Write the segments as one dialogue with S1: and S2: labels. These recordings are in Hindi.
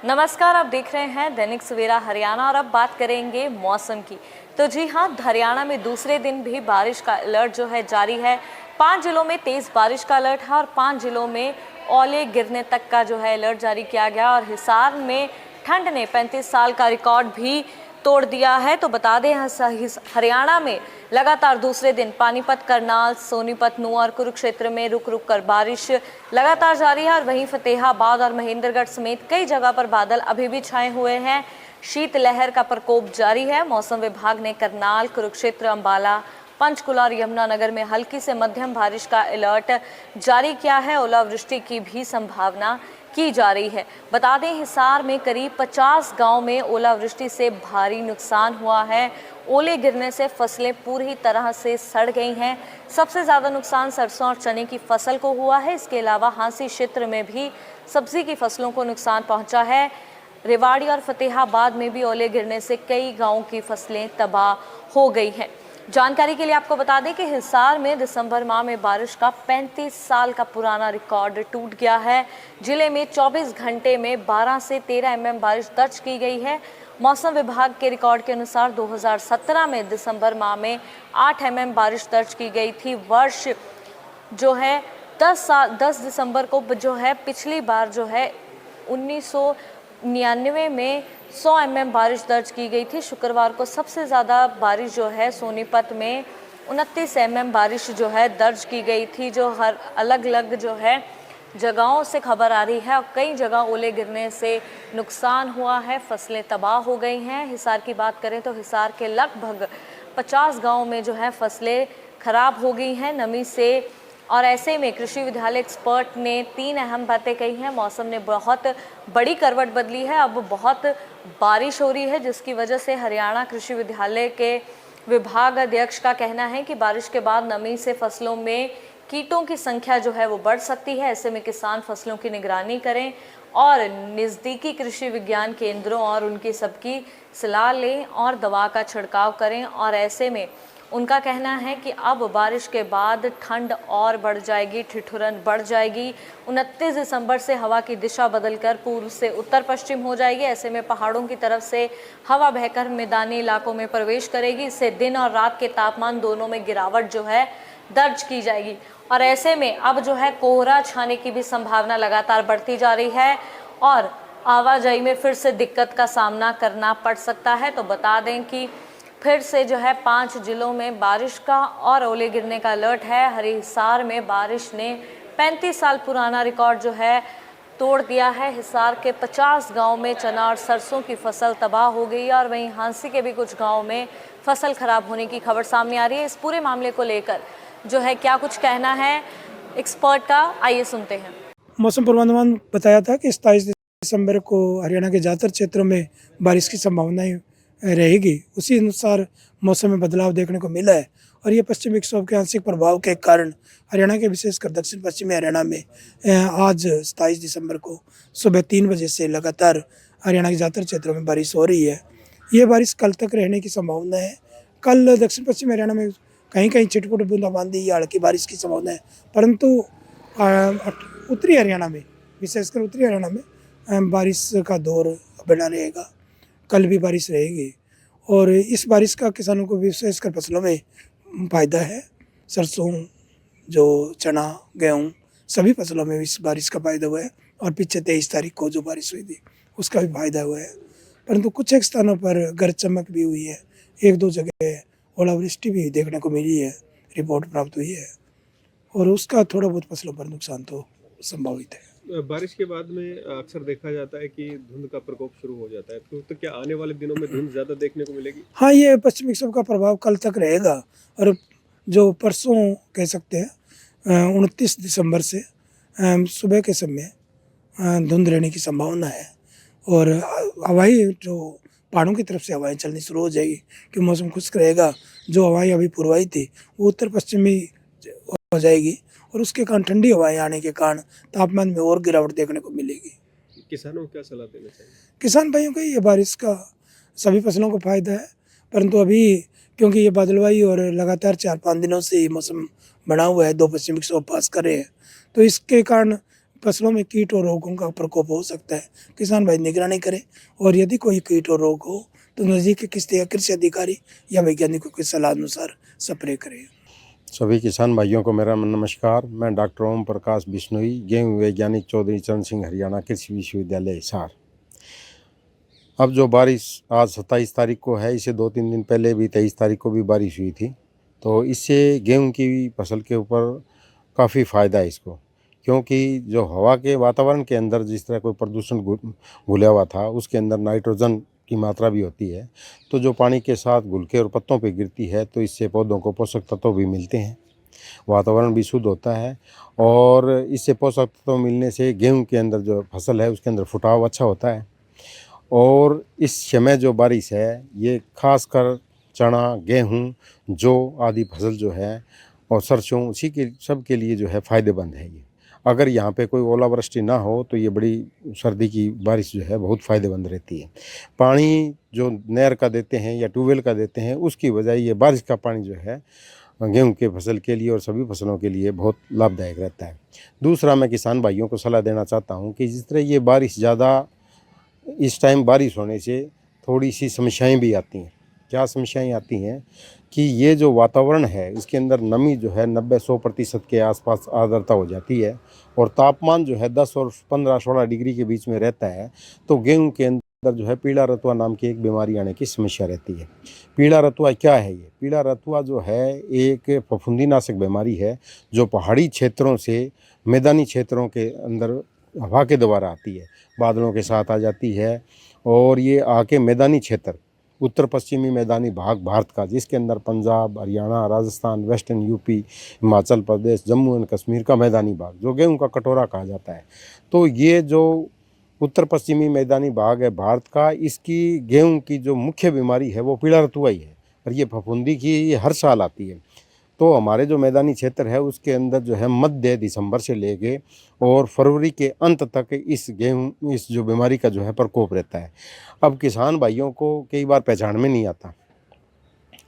S1: नमस्कार, आप देख रहे हैं दैनिक सवेरा हरियाणा और अब बात करेंगे मौसम की। तो जी हाँ, हरियाणा में दूसरे दिन भी बारिश का अलर्ट जो है जारी है। 5 जिलों में तेज बारिश का अलर्ट है और 5 जिलों में ओले गिरने तक का जो है अलर्ट जारी किया गया। और हिसार में ठंड ने 35 साल का रिकॉर्ड भी तोड़ दिया है। तो बता दें, हरियाणा में लगातार दूसरे दिन पानीपत, करनाल, सोनीपत, नुआ और कुरुक्षेत्र में रुक रुक कर बारिश लगातार जारी है। और वहीं फतेहाबाद और महेंद्रगढ़ समेत कई जगह पर बादल अभी भी छाए हुए हैं। शीतलहर का प्रकोप जारी है। मौसम विभाग ने करनाल, कुरुक्षेत्र, अंबाला, पंचकुला और यमुनानगर में हल्की से मध्यम बारिश का अलर्ट जारी किया है। ओलावृष्टि की भी संभावना की जा रही है। बता दें, हिसार में करीब 50 गांव में ओलावृष्टि से भारी नुकसान हुआ है। ओले गिरने से फसलें पूरी तरह से सड़ गई हैं। सबसे ज़्यादा नुकसान सरसों और चने की फसल को हुआ है। इसके अलावा हांसी क्षेत्र में भी सब्जी की फसलों को नुकसान पहुंचा है। रेवाड़ी और फतेहाबाद में भी ओले गिरने से कई गांवों की फसलें तबाह हो गई हैं। जानकारी के लिए आपको बता दें कि हिसार में दिसंबर माह में बारिश का 35 साल का पुराना रिकॉर्ड टूट गया है। जिले में 24 घंटे में 12 से 13 एमएम बारिश दर्ज की गई है। मौसम विभाग के रिकॉर्ड के अनुसार 2017 में दिसंबर माह में 8 एमएम बारिश दर्ज की गई थी। वर्ष जो है 10 दिसंबर को जो है पिछली बार जो है 1999 में 100 एमएम बारिश दर्ज की गई थी। शुक्रवार को सबसे ज़्यादा बारिश जो है सोनीपत में 29 एमएम बारिश जो है दर्ज की गई थी। जो हर अलग अलग जो है जगहों से खबर आ रही है और कई जगह ओले गिरने से नुकसान हुआ है, फसलें तबाह हो गई हैं। हिसार की बात करें तो हिसार के लगभग 50 गाँव में जो है फसलें खराब हो गई हैं नमी से। और ऐसे में कृषि विद्यालय एक्सपर्ट ने 3 अहम बातें कही हैं। मौसम ने बहुत बड़ी करवट बदली है। अब बहुत बारिश हो रही है, जिसकी वजह से हरियाणा कृषि विद्यालय के विभाग अध्यक्ष का कहना है कि बारिश के बाद नमी से फसलों में कीटों की संख्या जो है वो बढ़ सकती है। ऐसे में किसान फसलों की निगरानी करें और नज़दीकी कृषि विज्ञान केंद्रों और उनकी सबकी सलाह लें और दवा का छिड़काव करें। और ऐसे में उनका कहना है कि अब बारिश के बाद ठंड और बढ़ जाएगी, ठिठुरन बढ़ जाएगी। 29 दिसंबर से हवा की दिशा बदलकर पूर्व से उत्तर पश्चिम हो जाएगी। ऐसे में पहाड़ों की तरफ से हवा बहकर मैदानी इलाकों में प्रवेश करेगी। इससे दिन और रात के तापमान दोनों में गिरावट जो है दर्ज की जाएगी। और ऐसे में अब जो है कोहरा छाने की भी संभावना लगातार बढ़ती जा रही है और आवाजाही में फिर से दिक्कत का सामना करना पड़ सकता है। तो बता दें कि फिर से जो है 5 जिलों में बारिश का और ओले गिरने का अलर्ट है। हिसार में बारिश ने 35 साल पुराना रिकॉर्ड जो है तोड़ दिया है। हिसार के 50 गांव में चना और सरसों की फसल तबाह हो गई है और वहीं हांसी के भी कुछ गांव में फसल खराब होने की खबर सामने आ रही है। इस पूरे मामले को लेकर जो है क्या कुछ कहना है एक्सपर्ट का, आइए सुनते हैं।
S2: मौसम पूर्वानुमान बताया था कि 27 दिसंबर को हरियाणा के ज़्यादातर क्षेत्रों में बारिश की संभावनाएं रहेगी। उसी अनुसार मौसम में बदलाव देखने को मिला है और ये पश्चिमी विक्षोभ के आंशिक प्रभाव के कारण हरियाणा के विशेषकर दक्षिण पश्चिमी हरियाणा में आज 27 दिसंबर को सुबह 3 बजे से लगातार हरियाणा के ज़्यादातर क्षेत्रों में बारिश हो रही है। ये बारिश कल तक रहने की संभावना है। कल दक्षिण पश्चिमी हरियाणा में कहीं कहीं छिटपुट बूंदाबांदी या हल्की बारिश की संभावना है, परंतु उत्तरी हरियाणा में, विशेषकर उत्तरी हरियाणा में बारिश का दौर बना रहेगा। कल भी बारिश रहेगी और इस बारिश का किसानों को विशेषकर फसलों में फ़ायदा है। सरसों, जो चना, गेहूँ, सभी फसलों में इस बारिश का फ़ायदा हुआ है और पीछे 23 तारीख को जो बारिश हुई थी उसका भी फायदा हुआ है। परंतु कुछ एक स्थानों पर गरज चमक भी हुई है, 1-2 जगह ओलावृष्टि भी देखने को मिली है, रिपोर्ट प्राप्त हुई है और उसका थोड़ा बहुत फसलों पर नुकसान तो संभावित है।
S3: बारिश के बाद में अक्सर देखा जाता है कि धुंध का प्रकोप शुरू हो जाता है, तो क्या आने वाले दिनों में धुंध ज़्यादा देखने को मिलेगी?
S2: हाँ, ये पश्चिमी विक्षोभ का प्रभाव कल तक रहेगा और जो परसों कह सकते हैं 29 दिसंबर से सुबह के समय धुंध रहने की संभावना है और हवाई जो पहाड़ों की तरफ से हवाएं चलनी शुरू हो जाएगी कि मौसम खुश्क रहेगा। जो हवाएं अभी पूर्वाई थी वो उत्तर पश्चिमी हो जाएगी और उसके कारण ठंडी हवाएं आने के कारण तापमान में और गिरावट देखने को मिलेगी।
S3: किसानों को क्या सलाह देना चाहिए?
S2: किसान भाइयों को ये बारिश का सभी फसलों को फायदा है, परंतु अभी क्योंकि ये बादलवाई और लगातार 4-5 दिनों से ये मौसम बना हुआ है, 2 पश्चिमी विक्षोभ पास कर रहे हैं, तो इसके कारण फसलों में कीट और रोगों का प्रकोप हो सकता है। किसान भाई निगरानी करें और यदि कोई कीट और रोग हो तो नज़दीक के किसी कृषि अधिकारी या वैज्ञानिकों की सलाह अनुसार स्प्रे करें।
S4: सभी किसान भाइयों को मेरा नमस्कार। मैं डॉक्टर ओम प्रकाश बिश्नोई, गेहूं वैज्ञानिक चौधरी चरण सिंह हरियाणा कृषि विश्वविद्यालय हिसार। अब जो बारिश आज 27 तारीख को है, इसे 2-3 दिन पहले भी 23 तारीख को भी बारिश हुई थी, तो इससे गेहूं की फसल के ऊपर काफ़ी फ़ायदा है इसको, क्योंकि जो हवा के वातावरण के अंदर जिस तरह कोई प्रदूषण घुला हुआ था, उसके अंदर नाइट्रोजन की मात्रा भी होती है, तो जो पानी के साथ घुल के और पत्तों पे गिरती है, तो इससे पौधों को पोषक तत्व भी मिलते हैं, वातावरण भी शुद्ध होता है और इससे पोषक तत्व मिलने से गेहूं के अंदर जो फसल है उसके अंदर फुटाव अच्छा होता है। और इस समय जो बारिश है ये खासकर चना, गेहूं, जौ आदि फसल जो है और सरसों, उसी के सब के लिए जो है फ़ायदेमंद है ये। अगर यहाँ पे कोई ओलावृष्टि ना हो तो ये बड़ी सर्दी की बारिश जो है बहुत फ़ायदेमंद रहती है। पानी जो नहर का देते हैं या ट्यूबवेल का देते हैं, उसकी बजाय ये बारिश का पानी जो है गेहूं के फसल के लिए और सभी फसलों के लिए बहुत लाभदायक रहता है। दूसरा, मैं किसान भाइयों को सलाह देना चाहता हूँ कि जिस तरह ये बारिश ज़्यादा इस टाइम बारिश होने से थोड़ी सी समस्याएं भी आती हैं। क्या समस्याएं आती हैं कि ये जो वातावरण है इसके अंदर नमी जो है 90-100% के आसपास आर्द्रता हो जाती है और तापमान जो है 10 और 15-16 डिग्री के बीच में रहता है, तो गेहूं के अंदर जो है पीला रतुआ नाम की एक बीमारी आने की समस्या रहती है। पीला रतुआ क्या है? ये पीला रतुआ जो है एक फफूंदीनाशक बीमारी है जो पहाड़ी क्षेत्रों से मैदानी क्षेत्रों के अंदर हवा के द्वारा आती है, बादलों के साथ आ जाती है और ये आके मैदानी क्षेत्र, उत्तर पश्चिमी मैदानी भाग भारत का, जिसके अंदर Punjab, Haryana, Rajasthan, western UP, Himachal Pradesh, Jammu and Kashmir का मैदानी भाग, जो गेहूं का कटोरा कहा जाता है, तो ये जो उत्तर पश्चिमी मैदानी भाग है भारत का, इसकी गेहूं की जो मुख्य बीमारी है वो पीला रतुआ ही है और ये फफूंदी की ये हर साल आती है। तो हमारे जो मैदानी क्षेत्र है उसके अंदर जो है मध्य दिसंबर से लेके और फरवरी के अंत तक इस जो बीमारी का जो है प्रकोप रहता है। अब किसान भाइयों को कई बार पहचान में नहीं आता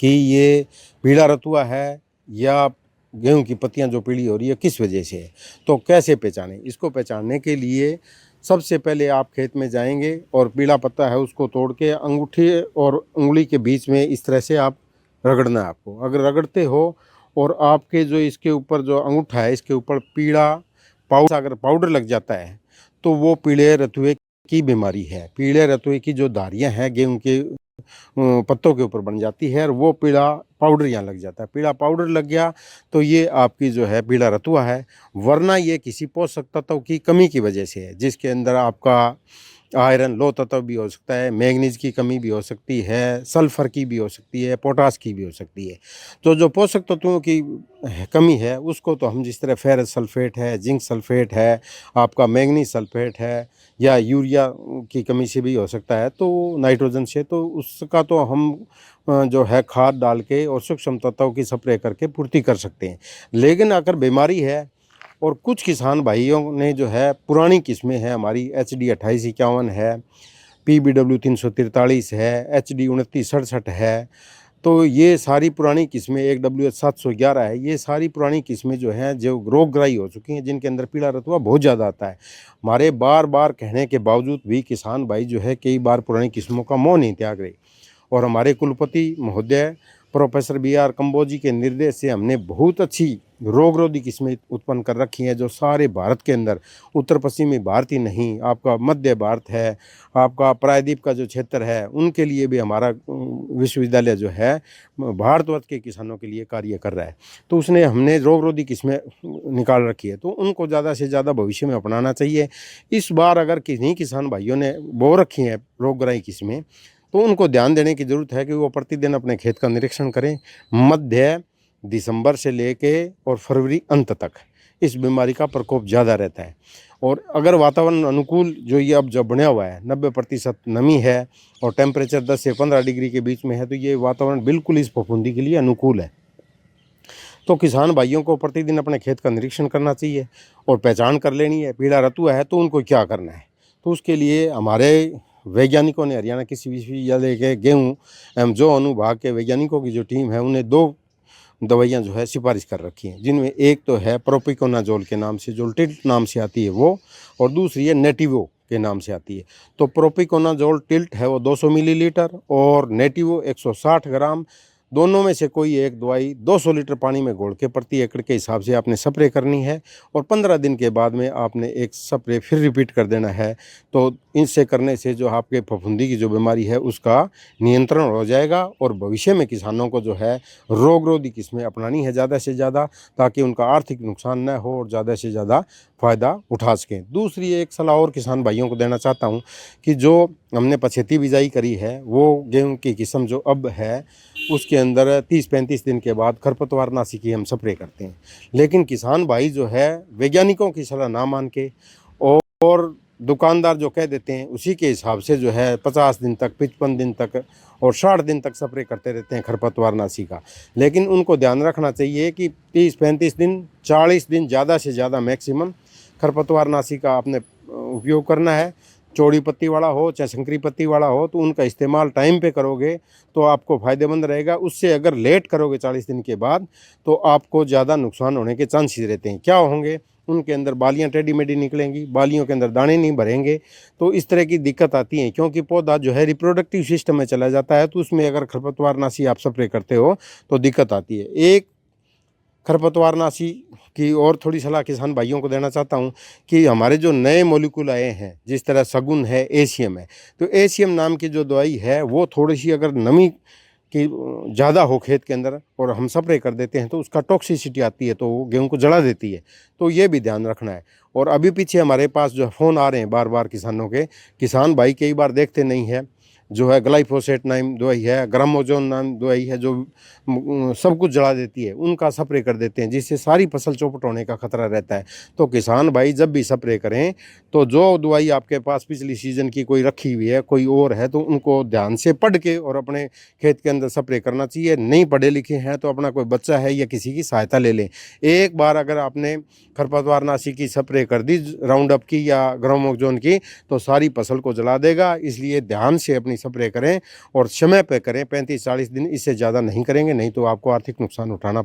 S4: कि ये पीला रतुआ है या गेहूं की पत्तियां जो पीली हो रही है किस वजह से है, तो कैसे पहचानें? इसको पहचानने के लिए सबसे पहले आप खेत में जाएंगे और पीला पत्ता है उसको तोड़ के अंगूठे और उंगली के बीच में इस तरह से आप रगड़ना है आपको। अगर रगड़ते हो और आपके जो इसके ऊपर जो अंगूठा है इसके ऊपर पीला अगर पाउडर लग जाता है तो वो पीले रतुए की बीमारी है। पीले रतुए की जो धारियां हैं गेहूं के पत्तों के ऊपर बन जाती है और वो पीला पाउडर यहाँ लग जाता है। पीला पाउडर लग गया तो ये आपकी जो है पीला रतुआ है, वरना ये किसी पोषक तत्व की कमी की वजह से है, जिसके अंदर आपका आयरन लो तत्व भी हो सकता है, मैग्नीज की कमी भी हो सकती है, सल्फर की भी हो सकती है, पोटास की भी हो सकती है। तो जो पोषक तत्वों की कमी है उसको तो हम जिस तरह फेरस सल्फेट है, जिंक सल्फेट है, आपका मैग्नीज सल्फेट है या यूरिया की कमी से भी हो सकता है, तो नाइट्रोजन से, तो उसका तो हम जो है खाद डाल के और सूक्ष्म तत्वों की स्प्रे करके पूर्ति कर सकते हैं। लेकिन अगर बीमारी है और कुछ किसान भाइयों ने जो है पुरानी किस्में हैं, हमारी HD 2851 है, PBW 343 है, HD 2967 है, तो ये सारी पुरानी किस्में, एक WH 711 है, ये सारी पुरानी किस्में जो हैं जो रोगग्राही हो चुकी हैं, जिनके अंदर पीला रतुआ बहुत ज़्यादा आता है। हमारे बार बार कहने के बावजूद भी किसान भाई जो है कई बार पुरानी किस्मों का मोह नहीं त्याग रहे और हमारे कुलपति महोदय प्रोफेसर BR कंबोजी के निर्देश से हमने बहुत अच्छी रोगरोधी किस्में उत्पन्न कर रखी हैं, जो सारे भारत के अंदर, उत्तर पश्चिमी भारत ही नहीं, आपका मध्य भारत है, आपका प्रायद्वीप का जो क्षेत्र है, उनके लिए भी हमारा विश्वविद्यालय जो है भारतवर्ष के किसानों के लिए कार्य कर रहा है। तो उसने हमने रोगरोधी किस्में निकाल रखी है, तो उनको ज़्यादा से ज़्यादा भविष्य में अपनाना चाहिए। इस बार अगर किन्हीं किसान भाइयों ने बो रखी हैं रोगग्राही किस्में, तो उनको ध्यान देने की ज़रूरत है कि वो प्रतिदिन अपने खेत का निरीक्षण करें। मध्य दिसंबर से लेके और फरवरी अंत तक इस बीमारी का प्रकोप ज़्यादा रहता है। और अगर वातावरण अनुकूल जो ये अब जब बना हुआ है, 90% नमी है और टेम्परेचर 10 से 15 डिग्री के बीच में है, तो ये वातावरण बिल्कुल इस फफूंदी के लिए अनुकूल है। तो किसान भाइयों को प्रतिदिन अपने खेत का निरीक्षण करना चाहिए और पहचान कर लेनी है पीला रतुआ है तो उनको क्या करना है। तो उसके लिए हमारे वैज्ञानिकों ने, हरियाणा कृषि विश्वविद्यालय के गेहूं एवं जौ अनुभाग के वैज्ञानिकों की जो टीम है, उन्हें 2 दवाइयाँ जो है सिफारिश कर रखी हैं, जिनमें एक तो है प्रोपिकोनाजोल के नाम से, जो टिल्ट नाम से आती है वो, और दूसरी है नेटिवो के नाम से आती है। तो प्रोपिकोनाजोल टिल्ट है वो 200 मिलीलीटर और नेटिवो 160 ग्राम। दोनों में से कोई एक दवाई 200 लीटर पानी में घोल के प्रति एकड़ के हिसाब से आपने स्प्रे करनी है, और 15 दिन के बाद में आपने एक स्प्रे फिर रिपीट कर देना है। तो इनसे करने से जो आपके फफूंदी की जो बीमारी है उसका नियंत्रण हो जाएगा, और भविष्य में किसानों को जो है रोगरोधी किस्में अपनानी है ज़्यादा से ज़्यादा, ताकि उनका आर्थिक नुकसान न हो और ज़्यादा से ज़्यादा फ़ायदा उठा सकें। दूसरी एक सलाह और किसान भाइयों को देना चाहता हूँ कि जो हमने पछेती बिजाई करी है वो गेहूं की किस्म जो अब है उसके अंदर 30-35 दिन के बाद खरपतवारनाशी की हम स्प्रे करते हैं। लेकिन किसान भाई जो है वैज्ञानिकों की सलाह ना मान के और दुकानदार जो कह देते हैं उसी के हिसाब से जो है 50 दिन तक, 55 दिन तक और 60 दिन तक स्प्रे करते रहते हैं खरपतवारनाशी का। लेकिन उनको ध्यान रखना चाहिए कि 30-35 दिन, 40 दिन ज़्यादा से ज़्यादा मैक्सिमम खरपतवारनाशी का आपने उपयोग करना है। चौड़ी पत्ती वाला हो चाहे संकरी पत्ती वाला हो, तो उनका इस्तेमाल टाइम पे करोगे तो आपको फ़ायदेमंद रहेगा। उससे अगर लेट करोगे 40 दिन के बाद तो आपको ज़्यादा नुकसान होने के चांसेस रहते हैं। क्या होंगे, उनके अंदर बालियाँ टेढ़ी मेढ़ी निकलेंगी, बालियों के अंदर दाने नहीं भरेंगे, तो इस तरह की दिक्कत आती है। क्योंकि पौधा जो है रिप्रोडक्टिव सिस्टम में चला जाता है, तो उसमें अगर खरपतवारनाशी आप स्प्रे करते हो तो दिक्कत आती है। एक खरपतवारनाशी की और थोड़ी सलाह किसान भाइयों को देना चाहता हूँ कि हमारे जो नए मॉलिक्यूल आए हैं, जिस तरह सगुन है, एशियम है, तो एशियम नाम की जो दवाई है वो थोड़ी सी अगर नमी की ज़्यादा हो खेत के अंदर और हम स्प्रे कर देते हैं तो उसका टॉक्सिसिटी आती है, तो वो गेहूं को जला देती है। तो ये भी ध्यान रखना है। और अभी पीछे हमारे पास जो फ़ोन आ रहे हैं बार बार किसानों के, किसान भाई कई बार देखते नहीं है, जो है ग्लाइफोसेट नाम दवाई है, ग्रामोजोन नाम दवाई है, जो सब कुछ जला देती है, उनका स्प्रे कर देते हैं, जिससे सारी फसल चौपट होने का खतरा रहता है। तो किसान भाई जब भी स्प्रे करें तो जो दवाई आपके पास पिछली सीज़न की कोई रखी हुई है, कोई और है, तो उनको ध्यान से पढ़ के और अपने खेत के अंदर स्प्रे करना चाहिए। नहीं पढ़े लिखे हैं तो अपना कोई बच्चा है या किसी की सहायता ले लें। एक बार अगर आपने खरपतवारनाशी की स्प्रे कर दी, राउंड अप की या ग्रामोजोन की, तो सारी फसल को जला देगा। इसलिए ध्यान से अपनी स्प्रे करें और समय पे करें। 35-40 दिन, इससे ज़्यादा नहीं करेंगे, नहीं तो आपको आर्थिक नुकसान उठाना